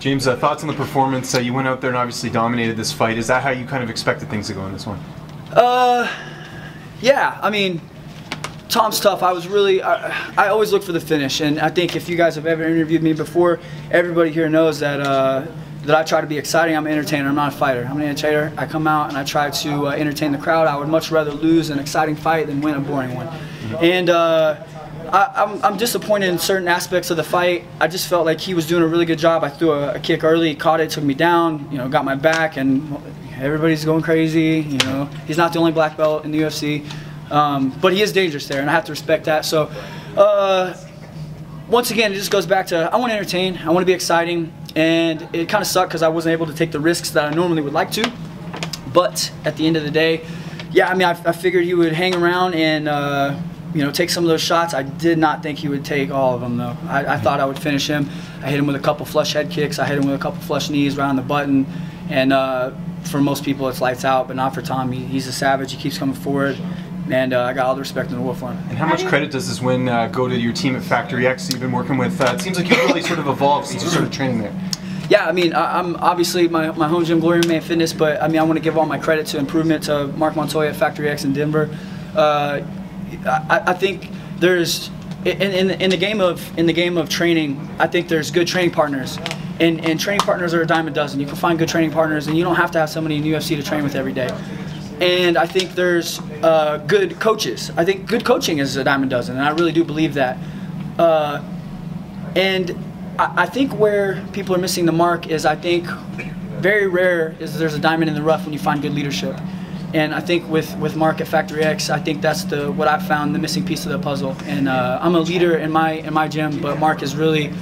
James, thoughts on the performance? You went out there and obviously dominated this fight. Is that how you kind of expected things to go in this one? Yeah, I mean, Tom's tough. I always look for the finish, and I think if you guys have ever interviewed me before, everybody here knows that that I try to be exciting. I'm an entertainer. I'm not a fighter. I'm an entertainer. I come out and I try to entertain the crowd. I would much rather lose an exciting fight than win a boring one. And I'm disappointed in certain aspects of the fight. I just felt like he was doing a really good job. I threw a kick early, caught it, took me down, you know, got my back, and everybody's going crazy. You know, he's not the only black belt in the UFC, but he is dangerous there, and I have to respect that. So, once again, it just goes back to I want to entertain, I want to be exciting, and it kind of sucked because I wasn't able to take the risks that I normally would like to. But at the end of the day, yeah, I mean, I figured he would hang around and you know, take some of those shots. I did not think he would take all of them, though. I thought I would finish him. I hit him with a couple flush head kicks. I hit him with a couple flush knees right on the button. And for most people, it's lights out, but not for Tom. He's a savage. He keeps coming forward. And I got all the respect in the world for him. And how much credit does this win go to your team at Factory X you've been working with? It seems like you've really sort of evolved since you started training there. Yeah, I mean, I'm obviously my home gym, Glory Man Fitness, but I mean, I want to give all my credit to improvement to Mark Montoya at Factory X in Denver. I think there's in the game of training, I think there's good training partners, and training partners are a dime a dozen. You can find good training partners, and you don't have to have somebody in the UFC to train with every day. And I think there's good coaches. I think good coaching is a dime a dozen, and I really do believe that. And I think where people are missing the mark is I think very rare is there's a diamond in the rough when you find good leadership. And I think with Mark at Factory X, I think that's what I've found the missing piece of the puzzle. And I'm a leader in my gym, but Mark has really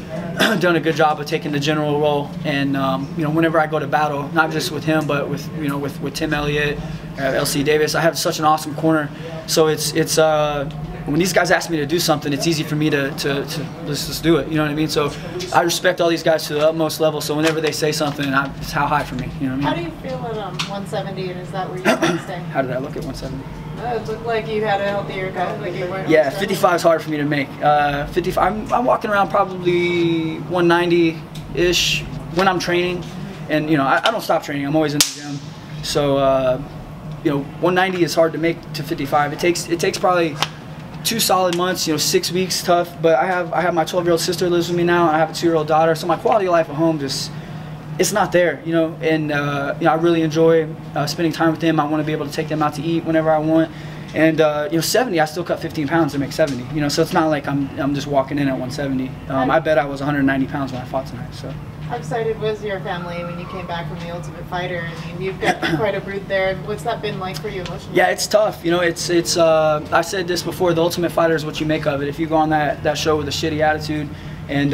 done a good job of taking the general role. And you know, whenever I go to battle, not just with him, but with Tim Elliott, LC Davis, I have such an awesome corner. So it's when these guys ask me to do something, it's easy for me to let's just do it. You know what I mean? So I respect all these guys to the utmost level. So whenever they say something, it's how high for me. You know what I mean? How do you feel at 170, and is that where you want to stay? How did I look at 170? It looked like you had a healthier cut. Like you weren't. Yeah, 55 is hard for me to make. 55, I'm walking around probably 190-ish when I'm training, and you know I don't stop training. I'm always in the gym. So you know, 190 is hard to make to 55. It takes probably 2 solid months, you know, 6 weeks tough. But I have my 12-year-old sister lives with me now. And I have a 2-year-old daughter, so my quality of life at home it's not there, you know. And you know, I really enjoy spending time with them. I want to be able to take them out to eat whenever I want. And you know, 70, I still cut 15 pounds to make 70. You know, so it's not like I'm just walking in at 170. I bet I was 190 pounds when I fought tonight. So. How excited was your family when you came back from the Ultimate Fighter? I mean, you've got quite a brood there. What's that been like for you emotionally? Yeah, it's tough. You know, it's. I said this before. The Ultimate Fighter is what you make of it. If you go on that show with a shitty attitude, and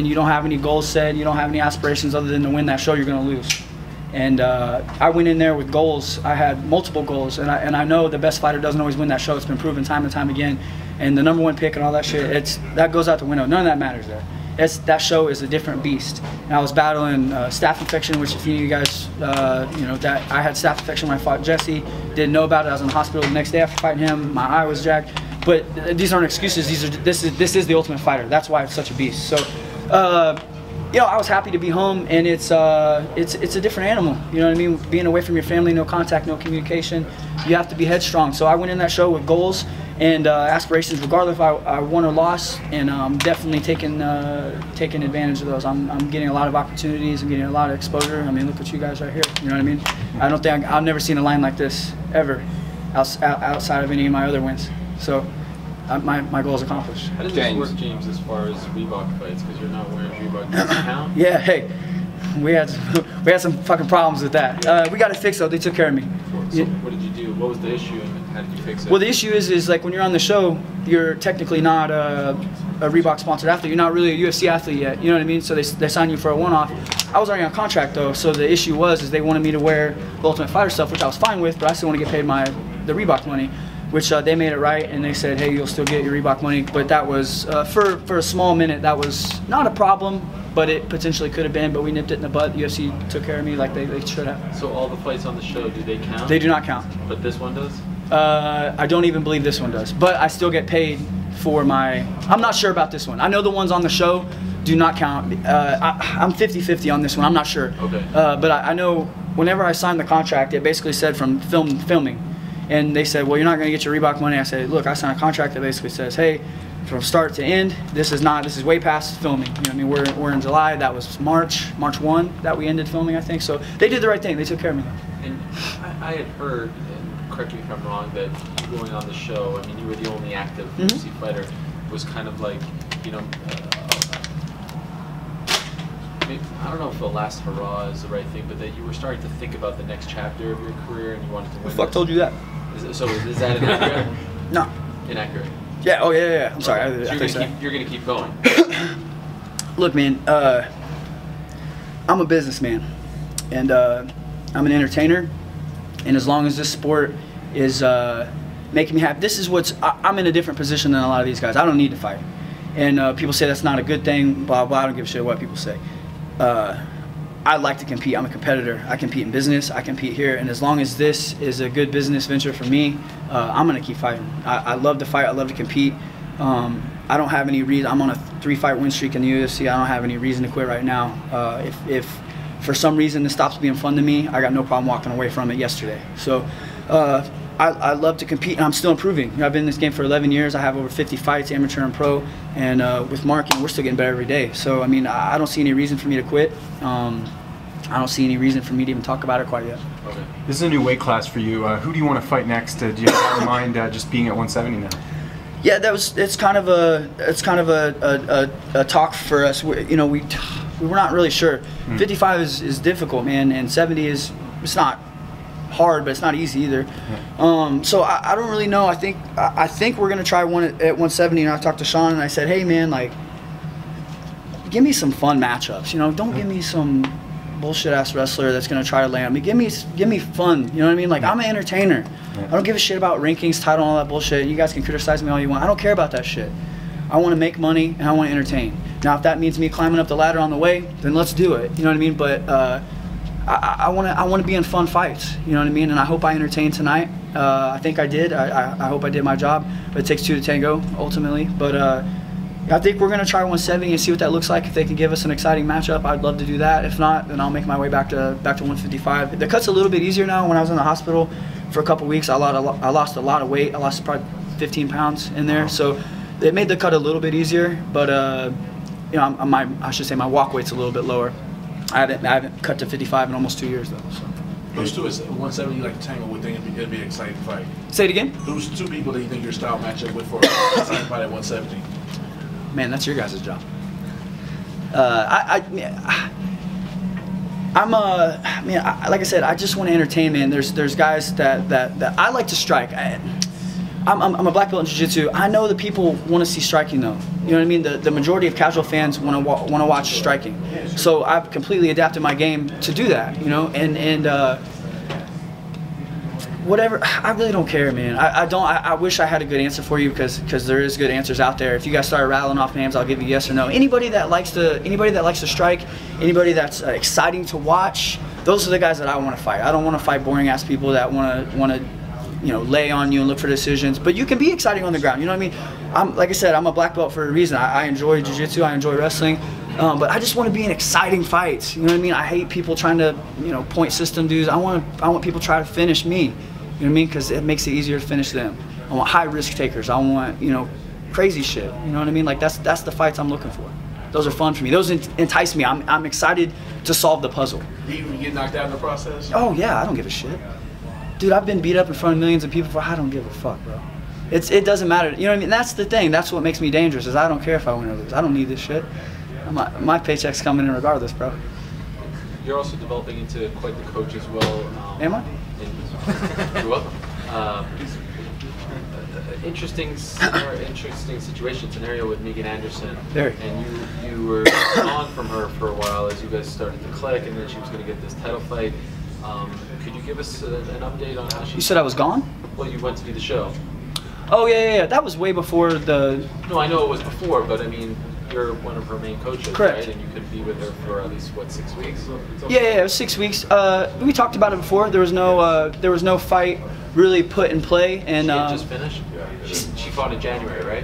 you don't have any goals set, you don't have any aspirations other than to win that show, you're going to lose. And I went in there with goals. I had multiple goals, and I know the best fighter doesn't always win that show. It's been proven time and time again. And the #1 pick and all that shit, that goes out the window. None of that matters there. That show is a different beast. And I was battling staph infection, which if you guys, you know, that I had staph infection when I fought Jesse. Didn't know about it. I was in the hospital the next day after fighting him. My eye was jacked. But these aren't excuses. This is the Ultimate Fighter. That's why it's such a beast. So, you know, I was happy to be home, and it's a different animal. You know what I mean? Being away from your family, no contact, no communication. You have to be headstrong. So I went in that show with goals and aspirations, regardless if I won or lost, and I'm definitely taking advantage of those. I'm getting a lot of opportunities. I'm getting a lot of exposure. I mean, look at you guys right here. You know what I mean? I don't think I've never seen a line like this ever, outside of any of my other wins. So my goal is accomplished. How does this work, James, as far as Reebok fights? Because you're not wearing Reebok. Does it count? Yeah. Hey, we had some fucking problems with that. We got it fixed though. They took care of me. So what did you do? What was the issue, and how did you fix it? Well, the issue is like when you're on the show, you're technically not a Reebok sponsored athlete. You're not really a UFC athlete yet. You know what I mean? So they sign you for a one-off. I was already on contract though, so the issue is they wanted me to wear the Ultimate Fighter stuff, which I was fine with, but I still want to get paid the Reebok money, which they made it right, and they said, hey, you'll still get your Reebok money. But that was for a small minute, that was not a problem, but it potentially could have been. But we nipped it in the bud. The UFC took care of me like they should have. So all the fights on the show, do they count? They do not count. But this one does? I don't even believe this one does, but I still get paid for I'm not sure about this one. I know the ones on the show, do not count. I'm 50-50 on this one. I'm not sure. Okay. But I know whenever I signed the contract, it basically said from filming. And they said, well, you're not going to get your Reebok money. I said, look, I signed a contract that basically says, hey, from start to end, this is way past filming. You know what I mean? We're in July. That was March 1 that we ended filming, I think. So they did the right thing. They took care of me. And I had heard, and correct me if I'm wrong, that you going on the show, I mean, you were the only active UFC fighter, was kind of like, you know, I don't know if the last hurrah is the right thing, but that you were starting to think about the next chapter of your career and you wanted to win. Who the fuck told you that? So is that inaccurate? No. Inaccurate. Yeah. Oh yeah. I'm sorry. So you're gonna keep going. Look, man. I'm a businessman, and I'm an entertainer. And as long as this sport is making me happy, this is I'm in a different position than a lot of these guys. I don't need to fight. And people say that's not a good thing. Blah blah. I don't give a shit what people say. I like to compete. I'm a competitor. I compete in business. I compete here. And as long as this is a good business venture for me, I'm going to keep fighting. I love to fight. I love to compete. I don't have any reason. I'm on a 3-fight win streak in the UFC. I don't have any reason to quit right now. If for some reason this stops being fun to me, I got no problem walking away from it yesterday. So I love to compete, and I'm still improving. I've been in this game for 11 years. I have over 50 fights, amateur and pro, and with Mark, we're still getting better every day. So, I mean, I don't see any reason for me to quit. I don't see any reason for me to even talk about it quite yet. Okay. This is a new weight class for you. Who do you want to fight next? Do you have in mind just being at 170 now? Yeah, it's kind of a talk for us. We were not really sure. 55 is difficult, man, and 70 it's not hard, but it's not easy either. So I don't really know. I think we're gonna try one at 170. And I talked to Sean and I said, hey man, like, give me some fun matchups. You know, don't give me some bullshit ass wrestler that's gonna try to land me. Give me fun. You know what I mean? Like, I'm an entertainer. I don't give a shit about rankings, title, and all that bullshit. You guys can criticize me all you want. I don't care about that shit. I want to make money and I want to entertain. Now, if that means me climbing up the ladder on the way, then let's do it. You know what I mean? But I want to be in fun fights. You know what I mean? And I hope I entertained tonight. I think I did. I hope I did my job. But it takes two to tango, ultimately. But I think we're going to try 170 and see what that looks like. If they can give us an exciting matchup, I'd love to do that. If not, then I'll make my way back to 155. The cut's a little bit easier now. When I was in the hospital for a couple weeks, I lost a lot of weight. I lost probably 15 pounds in there. So it made the cut a little bit easier. But you know, I should say my walk weight's a little bit lower. I haven't cut to 55 in almost 2 years though. So. Those two is 170 like Tango would think it'd be an exciting fight. Say it again. Who's two people that you think your style match up with for an exciting fight at 170? Man, that's your guys' job. Like I said, I just want to entertain, man. There's guys that I like to strike. I'm a black belt in jiu-jitsu. I know that people want to see striking though. You know what I mean? The majority of casual fans want to watch striking. So I've completely adapted my game to do that. You know, and whatever. I really don't care, man. I wish I had a good answer for you because there is good answers out there. If you guys start rattling off names, I'll give you yes or no. Anybody that likes to strike, anybody that's exciting to watch, those are the guys that I want to fight. I don't want to fight boring ass people that want to you know, lay on you and look for decisions. But you can be exciting on the ground. You know what I mean? Like I said, I'm a black belt for a reason. I enjoy jiu-jitsu. I enjoy wrestling. But I just want to be in exciting fights. You know what I mean? I hate people trying to, you know, point system dudes. I want people to try to finish me. You know what I mean? Because it makes it easier to finish them. I want high risk takers. I want, you know, crazy shit. You know what I mean? Like that's the fights I'm looking for. Those are fun for me. Those entice me. I'm excited to solve the puzzle. Do you get knocked out in the process? Oh yeah, I don't give a shit. Dude, I've been beat up in front of millions of people before. I don't give a fuck, bro. It doesn't matter. You know what I mean? That's the thing. That's what makes me dangerous is I don't care if I win or lose. I don't need this shit. My paycheck's coming in regardless, bro. You're also developing into quite the coach as well. Am I? You're welcome. Interesting scenario with Megan Anderson. Very. And you were on from her for a while as you guys started to click, and then she was going to get this title fight. Could you give us an update on how she... You said I was gone? Well, you went to do the show. Oh, yeah. That was way before the... No, I know it was before, but I mean, you're one of her main coaches, correct, right? And you could be with her for at least, what, 6 weeks? Yeah, it was 6 weeks. We talked about it before. There was no fight really put in play. And she had just finished? She fought in January, right?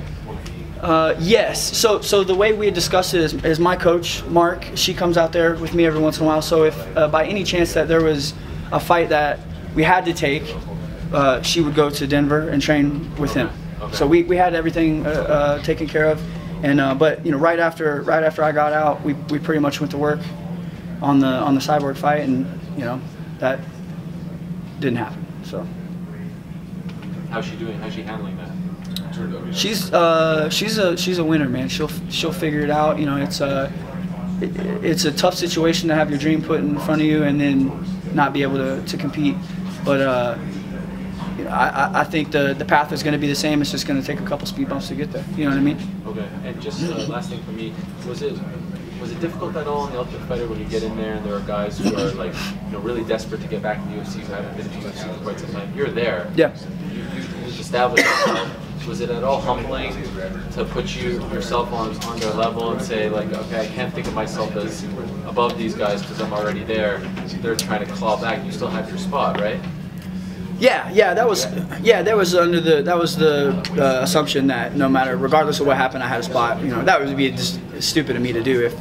Yes. So the way we had discussed it is my coach, Mark, she comes out there with me every once in a while. So if by any chance that there was a fight that we had to take, she would go to Denver and train with him. Okay. So we had everything taken care of. And but you know, right after I got out, we pretty much went to work on the Cyborg fight, and you know that didn't happen. So How's she doing? How's she handling that? she's a winner, man. She'll figure it out. You know, it's a tough situation to have your dream put in front of you and then not be able to compete. But you know, I think the path is going to be the same. It's just going to take a couple speed bumps to get there. You know what I mean? Okay. And just last thing for me, was it difficult at all in the Ultimate Fighter when you get in there and there are guys who are like, you know, really desperate to get back in the UFC who haven't been in the UFC for quite some time? You're there. Yeah. You've established yourself. Was it at all humbling to put yourself on their level and say like, okay, I can't think of myself as above these guys because I'm already there. They're trying to claw back. You still have your spot, right? Yeah, that was the assumption that no matter, regardless of what happened, I had a spot. You know, that would be just stupid of me to do if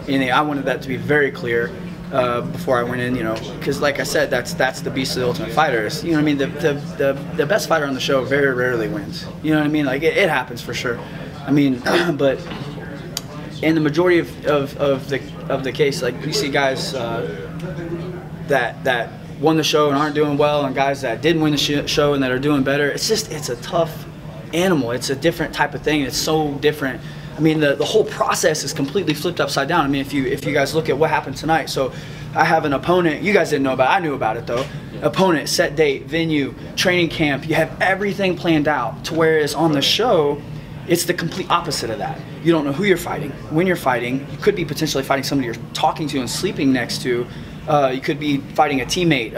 anything. I wanted that to be very clear before I went in. You know, because like I said, that's the beast of the Ultimate Fighter. Is, you know what I mean? The best fighter on the show very rarely wins. You know what I mean? Like it happens for sure. I mean, but in the majority of the case, like you see guys that won the show and aren't doing well, and guys that didn't win the show and that are doing better. It's a tough animal. It's a different type of thing. It's so different. I mean, the whole process is completely flipped upside down. I mean, if you guys look at what happened tonight, so I have an opponent. You guys didn't know about it. I knew about it though. Opponent, set date, venue, training camp. You have everything planned out. To whereas on the show, it's the complete opposite of that. You don't know who you're fighting, when you're fighting. You could be potentially fighting somebody you're talking to and sleeping next to. You could be fighting a teammate,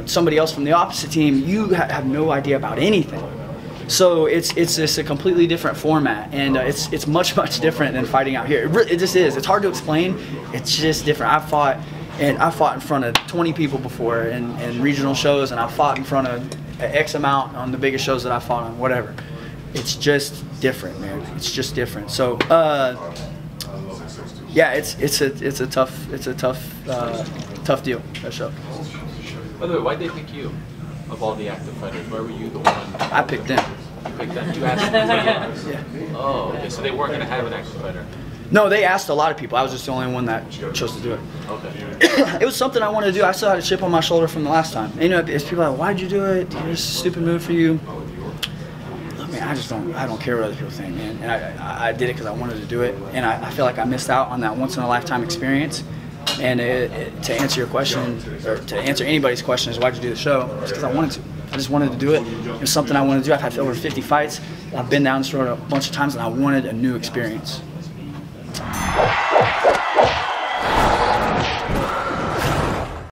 somebody else from the opposite team. You have no idea about anything. So it's just a completely different format, and it's much different than fighting out here. It just is. It's hard to explain. It's just different. I fought in front of 20 people before in regional shows, and I fought in front of X amount on the biggest shows that I fought on. Whatever. It's just different, man. It's just different. So. Yeah, it's a tough deal, that show. By the way, why'd they pick you of all the active fighters? Why were you the one? I picked them. You picked them? You asked them? Yeah. Oh, okay. So they weren't going to have an active fighter? No, they asked a lot of people. I was just the only one that chose to do it. Okay. It was something I wanted to do. I still had a chip on my shoulder from the last time. And, you know, it's people like, why'd you do it? It's a stupid move for you. I don't care what other people think, man. And I did it because I wanted to do it, and I feel like I missed out on that once-in-a-lifetime experience. And to answer your question, or to answer anybody's question, is why'd you do the show? It's because I wanted to. I just wanted to do it. It was something I wanted to do. I've had over 50 fights. I've been down this road a bunch of times, and I wanted a new experience.